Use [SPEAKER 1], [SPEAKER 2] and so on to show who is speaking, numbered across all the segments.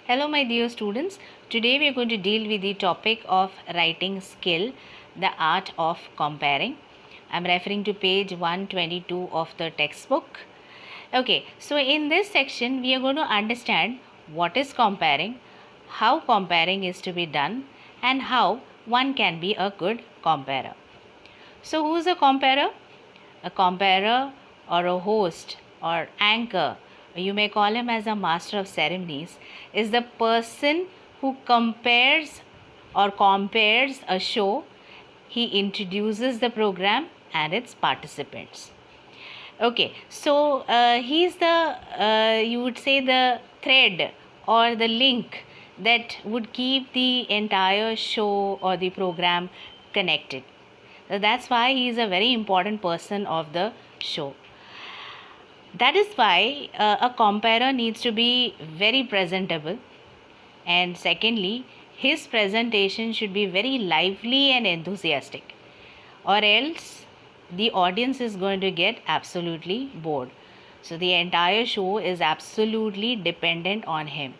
[SPEAKER 1] Hello my dear students, today we are going to deal with the topic of writing skill, the art of comparing. I am referring to page 122 of the textbook. Okay, so in this section we are going to understand what is comparing, how comparing is to be done and how one can be a good comparer. So who is a comparer? A comparer or a host or anchor, you may call him as a master of ceremonies, is the person who compares a show. He introduces the program and its participants. Okay, so he's the you would say the thread or the link that would keep the entire show or the program connected. So that's why he is a very important person of the show. That is why a comparer needs to be very presentable, and secondly, his presentation should be very lively and enthusiastic, or else the audience is going to get absolutely bored. So the entire show is absolutely dependent on him.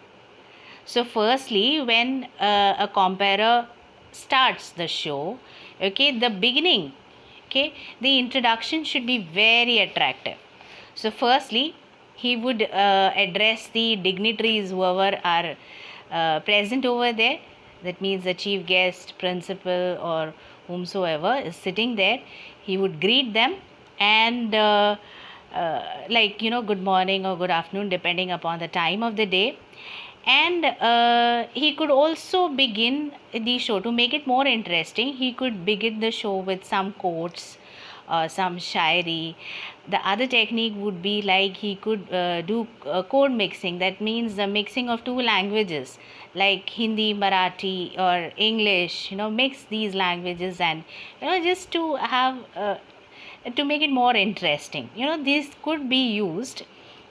[SPEAKER 1] So firstly, when a comparer starts the show, okay, the beginning, okay, the introduction should be very attractive. So firstly, he would address the dignitaries whoever are present over there. That means the chief guest, principal, or whomsoever is sitting there. He would greet them and good morning or good afternoon, depending upon the time of the day. And he could also begin the show to make it more interesting. He could begin the show with some quotes, some shairi. The other technique would be like he could do code mixing. That means the mixing of two languages like Hindi, Marathi, or English. Mix these languages and just to have to make it more interesting. This could be used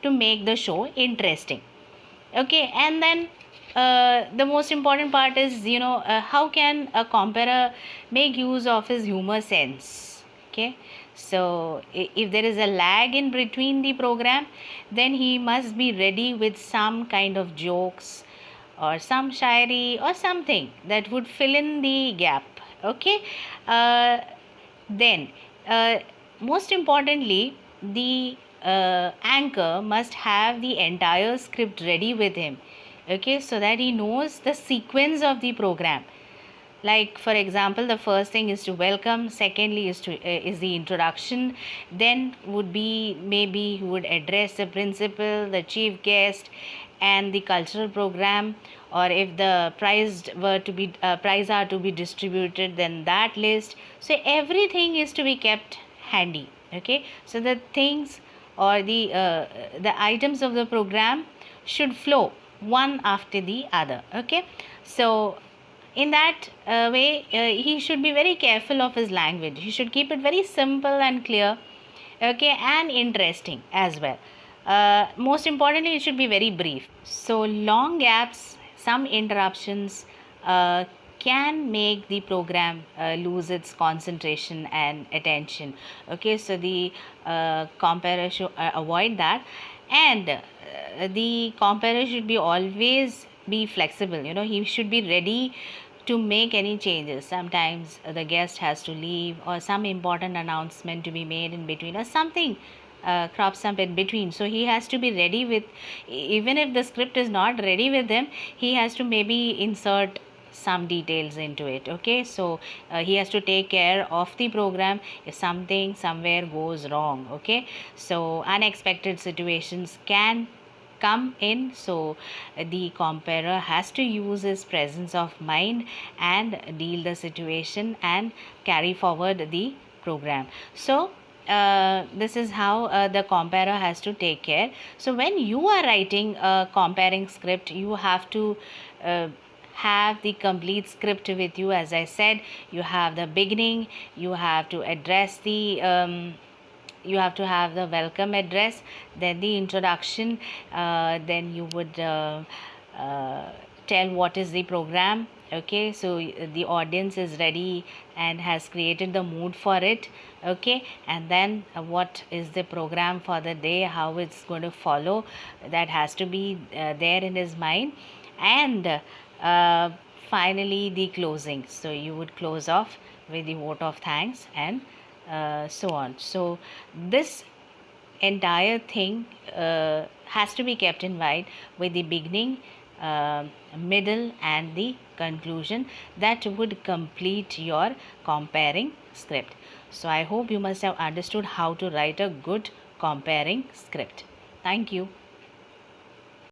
[SPEAKER 1] to make the show interesting. Okay, and then the most important part is how can a comparer make use of his humor sense. Okay, so if there is a lag in between the program, then he must be ready with some kind of jokes or some shairi or something that would fill in the gap. Okay, then most importantly, the anchor must have the entire script ready with him, okay, so that he knows the sequence of the program. Like for example, the first thing is to welcome, secondly is the introduction, then would be maybe he would address the principal, the chief guest, and the cultural program, or if the prize are to be distributed, then that list. So everything is to be kept handy. Okay, so the things or the items of the program should flow one after the other. Okay, so in that way he should be very careful of his language. He should keep it very simple and clear, okay, and interesting as well. Most importantly, it should be very brief. So long gaps, some interruptions can make the program lose its concentration and attention. Okay, so the comparer should avoid that, and the comparer should be always be flexible. He should be ready to make any changes. Sometimes the guest has to leave, or some important announcement to be made in between, or something crops up in between. So he has to be ready with, even if the script is not ready with him, he has to maybe insert some details into it. Okay, so he has to take care of the program if something somewhere goes wrong. Okay, so unexpected situations can come in, so the comparer has to use his presence of mind and deal the situation and carry forward the program. So this is how the comparer has to take care. So when you are writing a comparing script, you have to have the complete script with you. As I said, you have the beginning, you have to address the you have to have the welcome address, then the introduction, then you would tell what is the program. Okay, so the audience is ready and has created the mood for it. Okay, and then what is the program for the day, how it's going to follow, that has to be there in his mind. and finally the closing. So you would close off with the vote of thanks and so on. So this entire thing has to be kept in mind with the beginning, middle and the conclusion that would complete your comparing script. So I hope you must have understood how to write a good comparing script. Thank you.